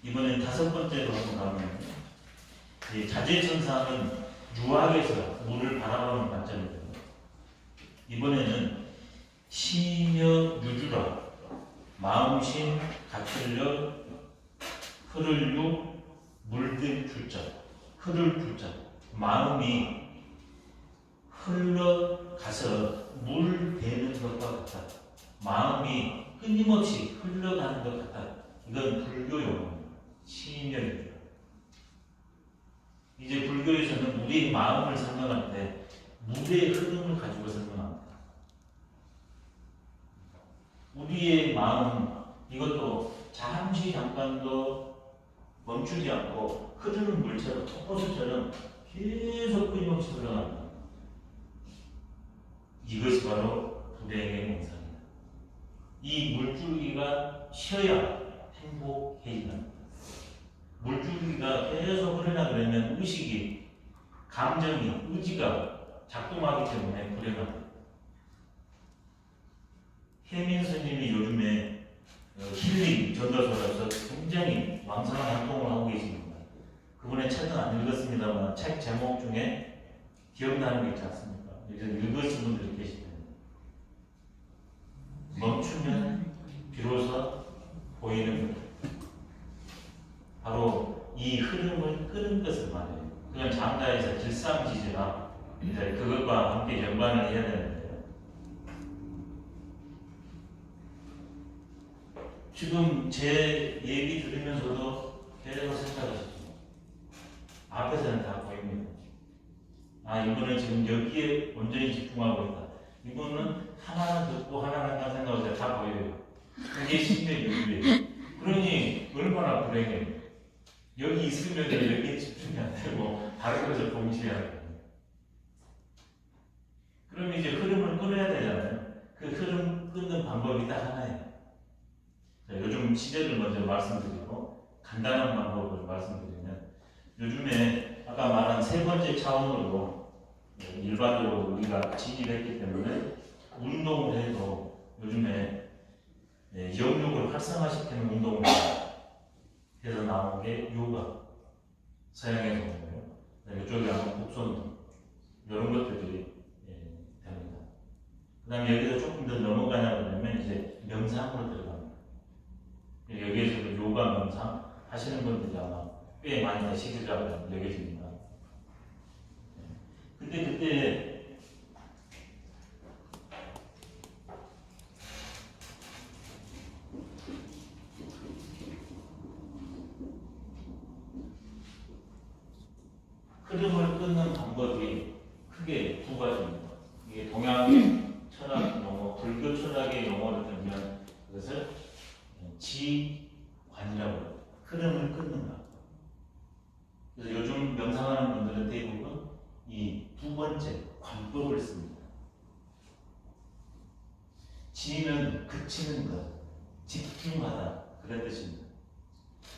이번엔 5번째로 한번 가면 자재천상은 유학에서 물을 바라보는 관점이고요. 이번에는 시며 유주라 마음신 가출려 흐를유 물들 주자 흐를 주자 마음이 흘러가서 물 대는 것과 같다. 마음이 끊임없이 흘러가는 것 같다. 이건 불교 용어입니다. 시며 유주라. 이제 불교에서는 우리의 마음을 설명할 때 물의 흐름을 가지고 설명합니다. 우리의 마음, 이것도 잠깐도 멈추지 않고 흐르는 물처럼, 토포수처럼 계속 끊임없이 흘러갑니다. 이것이 바로 불행의 몽상이다. 이 물줄기가 쉬어야 행복해진다. 물줄기가 계속 흐르나 그러면 의식이, 감정이, 의지가 작동하기 때문에 불행합니다. 혜민 스님이 요즘에 힐링 전도서라서 굉장히 왕성한 활동을 하고 계십니다. 그분의 책은 안 읽었습니다만 책 제목 중에 기억나는 게 있지 않습니까? 읽으신 분들이 계시네요. 멈추면 비로소 보이는 것. 바로 이 흐름을 끄는 것을 말해요. 그냥 장가에서 질상지지나 그것과 함께 연관을 해야 되는데요. 지금 제 얘기 들으면서도 계속 생각하시죠. 앞에서는 다 보입니다. 이분은 지금 여기에 온전히 집중하고 있다. 이분은 하나는 듣고 하나는 딴 생각을 때 다 보여요. 그게 신의 유주예요. 그러니 얼마나 불행해요. 여기 있으면 여기에 집중이 안 되고 다른 것을 동시에 하는 거예요. 그러면 이제 흐름을 끊어야 되잖아요. 그 흐름 끊는 방법이 딱 하나예요. 자, 요즘 시제를 먼저 말씀드리고 간단한 방법을 말씀드리면, 요즘에 아까 말한 3번째 차원으로 일반적으로 우리가 진입했기 때문에 운동을 해도 요즘에 영육을 활성화시키는 운동을 해서 나온 게 요가, 서양에서 온 거예요. 이쪽에 나온 곡선 이런 것들이 됩니다. 그 다음에 여기서 조금 더 넘어가냐 그러면 이제 명상으로 들어갑니다. 여기에서도 요가 명상 하시는 분들이 아마 꽤 많이 하시리라고 여겨집니다. 그때 흐름을 끊는 방법이 크게 2가지입니다. 이게 동양의 철학 용어, 불교 철학의 용어를 들면 그것을 지관이라고 해요. 흐름을 끊는다. 그래서 요즘 명상하는 분들은 대부분 이 2번째 관법을 씁니다. 지는 그치는 것, 집중하다, 그런 뜻입니다.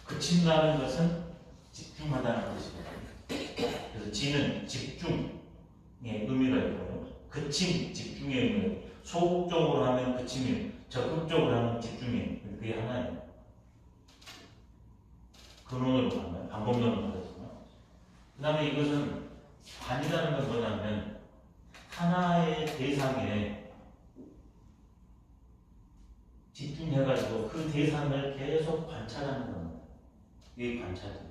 그친다는 것은 집중하다는 뜻입니다. 그래서 지는 집중의 의미가 있고요. 그침, 집중의 의미. 소극적으로 하면 그침이에요. 적극적으로 하면 집중이에요. 그게 하나예요. 근원으로 가면, 방법론으로 가지만. 그 다음에 이것은 관이라는 건 뭐냐면, 하나의 대상에 집중해가지고 그 대상을 계속 관찰하는 겁니다. 이게 관찰이에요.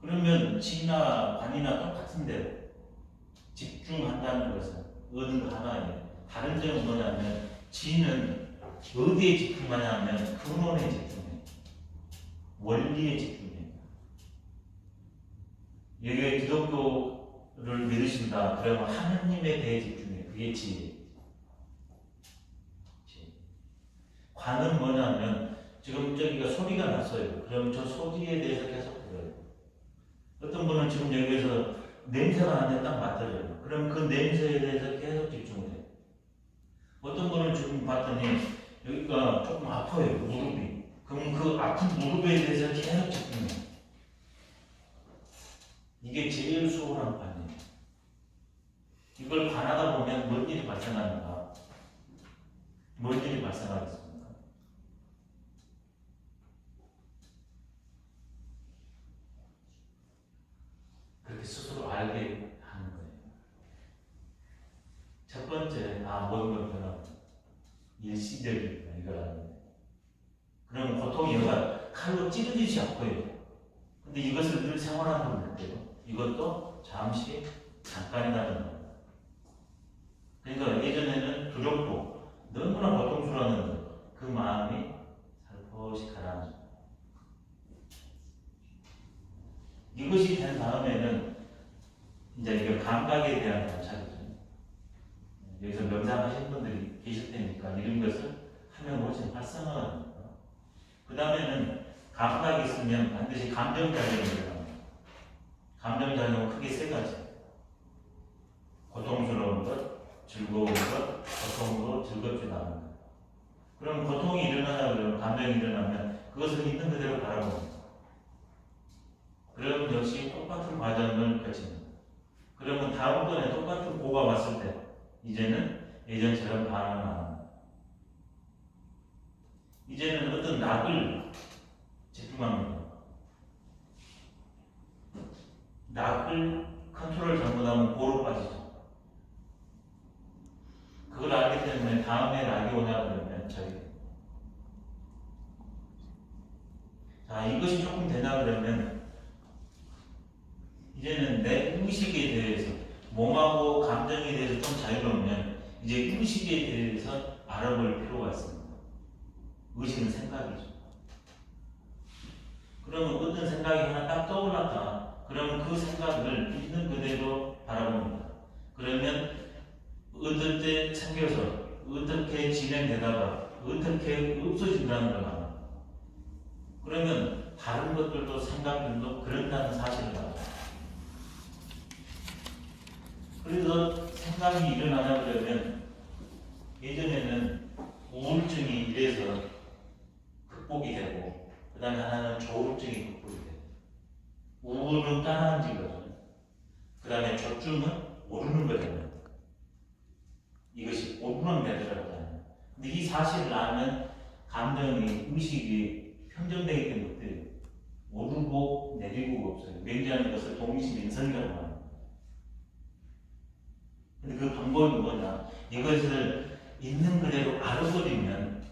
그러면 지나 관이나 똑같은데 집중한다는 것은 얻은 거 하나예요. 다른 점은 뭐냐면 지는 어디에 집중하냐면 근원에 집중해요. 원리에 집중해요. 여기에 기독교를 믿으신다 그러면 하느님에 대해 집중해요. 그게 지혜예요. 관은 뭐냐면 지금 저기가 소리가 났어요. 그럼 저 소리에 대해서 계속 들어요. 어떤 분은 지금 여기에서 냄새가 나는데 딱 맡아져요. 그럼 그 냄새에 대해서 계속 집중을 해요. 어떤 분은 지금 봤더니 여기가 조금 아파요. 무릎이. 그럼 그 아픈 무릎에 대해서 계속 집중해요. 이게 제일 수월한 관이에요. 이걸 관하다 보면 뭔 일이 발생하는가? 뭔 일이 발생하겠습니까? 모든 걸 변하고 일시적이다 이거라는. 그럼 고통이 얘가 칼로 찌르듯이 아파요. 근데 이것을 늘 생활하는 건데요. 이것도 잠시 잠깐이라는 겁니다. 그러니까 예전에는 두렵고 너무나 고통스러웠는데 그 마음이 살포시 가라앉는 거예요. 이것이 된 다음에는 이제 이거 감각에 대한 관찰이죠. 여기서 명상하시는 분들이 계실 테니까 이런 것을 하면 훨씬 활성화가 됩니다. 그 다음에는 감각이 있으면 반드시 감정작용이 일어납니다. 감정작용은 크게 세 가지. 고통스러운 것, 즐거운 것, 고통으로 즐겁지 않은 것. 그럼 고통이 일어나다 그러면 감정이 일어나면 그것을 있는 그대로 바라봅니다. 그럼 역시 똑같은 과정을 거칩니다. 그러면 다음번에 똑같은 고가 왔을 때 이제는 예전처럼 반응을 안 합니다. 이제는 어떤 낙을 집중합니다. 낙을 컨트롤 잘못하면 고로 빠지죠. 그걸 알기 때문에 다음에 낙이 오냐 그러면 저희. 자, 이것이 조금 되나 그러면 이제는 내 의식에 대해서 몸하고 감정에 대해서 좀 자유로우면 이제 의식에 대해서 알아볼 필요가 있습니다. 의식은 생각이죠. 그러면 어떤 생각이 하나 딱 떠올랐다. 그러면 그 생각을 있는 그대로 바라봅니다. 그러면 어떨 때 생겨서 어떻게 진행되다가 어떻게 없어진다는 걸 압니다. 그러면 다른 것들도 생각들도 그런다는 사실을 압니다. 그래서 생각이 일어나냐 그러면 예전에는 우울증이 이래서 극복이 되고 그 다음에 하나는 조울증이 극복이 되고 우울은 가라앉이거든요. 그 다음에 조증은 오르는 거잖아요. 이것이 오르락내리락 하잖아요. 근데 이 사실을 알면 감정이 의식이 평정되기 때문에 오르고 내리고가 없어요. 맹지하는 것을 동시민성이라고 합니다. 근데 그 방법이 뭐냐? 이것을 있는 그대로 알아버리면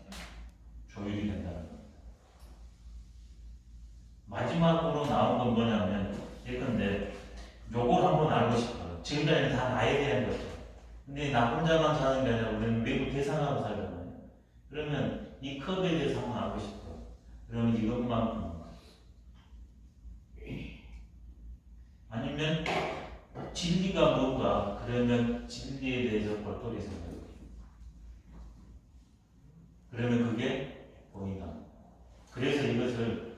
조율이 된다는 겁니다. 마지막으로 나온 건 뭐냐면 예컨대 요걸 한번 알고 싶어요. 지금까지는 다 나에 대한 거죠. 근데 나 혼자만 사는 게 아니라 우리는 외부 대상하고 살잖아요. 그러면 이 컵에 대해서 한번 알고 싶어요. 그러면 이것만큼 아니면 진리가 뭔가 그러면 진리에 대해서 골똘히 생각해요. 그러면 그게 보인다. 그래서 이것을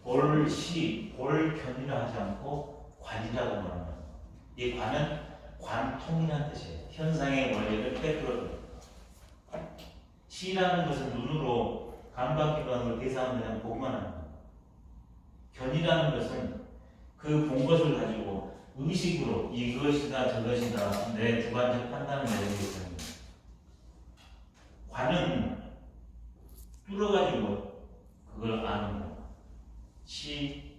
볼시, 볼견이라 하지 않고 관이라고 말합니다. 이 관은 관통이라는 뜻이에요. 현상의 원리를 빼들어줍니다. 시라는 것은 눈으로 감각기관으로 대상을 그냥 보기만 합니다. 견이라는 것은 그 본 것을 가지고 의식으로 이것이다 저것이다 내 주관적 판단을 내리기 때문에 관은 뚫어가지고 그걸 아는 거. 시,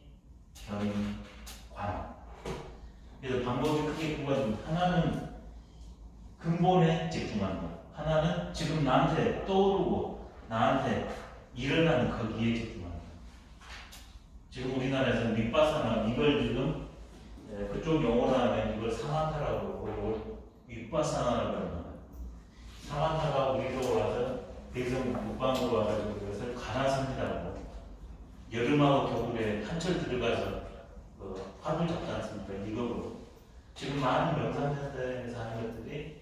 견, 관. 그래서 방법이 크게 두 가지입니다. 하나는 근본에 집중하는 거. 하나는 지금 나한테 떠오르고 나한테 일어나는 거기에 집중하는 거. 지금 우리나라에서 윗바사나 이걸 지금 그쪽 용어로 하면 이걸 사만타라고 그러고 윗바사나라고 합니다. 사만타가 우리로 와서 대성 북방으로 와가지고 그것을 가나섭니다라고 여름하고 겨울에 한철 들어가서 화를 잡지 않습니까? 이거로 지금 많은 명상센터에서 하는 것들이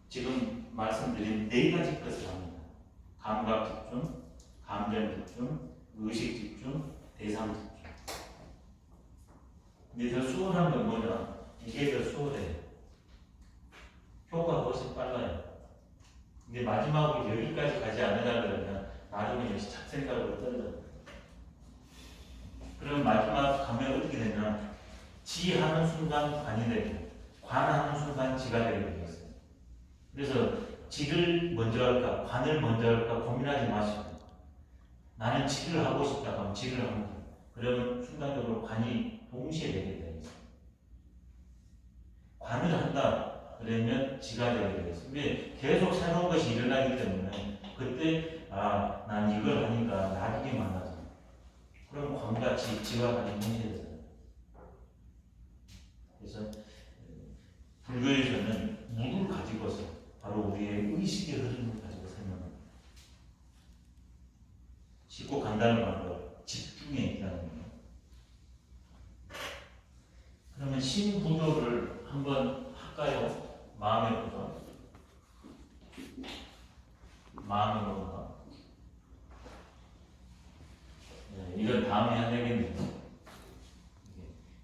지금 말씀드린 네 가지 것을 합니다. 감각 집중, 감정 집중, 의식 집중, 대상 집중. 근데 더 수월한 건 뭐냐? 이게 더 수월해요. 효과가 훨씬 빨라요. 근데 마지막으로 여기까지 가지 않으려 그러면 나중에 역시 잡생각으로 떨어져요. 그럼 마지막 가면 어떻게 되냐? 지하는 순간 관이 되고 관하는 순간 지가 되게 되겠어요. 그래서 지를 먼저 할까 관을 먼저 할까 고민하지 마시고 나는 지를 하고 싶다 하면 지를 합니다. 그러면 순간적으로 관이 동시에 되게 되겠어요. 관을 한다. 그러면 지가 되게 되겠어요. 왜? 계속 새로운 것이 일어나기 때문에 그때 난 이걸 하니까 낙이 많아져. 그럼 광같이 지가 가진 현실이잖아요. 그래서 불교에서는 물을 가지고서 바로 우리의 의식의 흐름을 가지고 설명합니다. 쉽고 간단한 방법, 집중에 있다는 거예요. 그러면 신구조를 한번 할까요? 마음의 구조. 마음의 구조. 네, 이건 다음에 해야 되겠네요.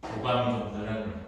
교감이 좀 덜하네요.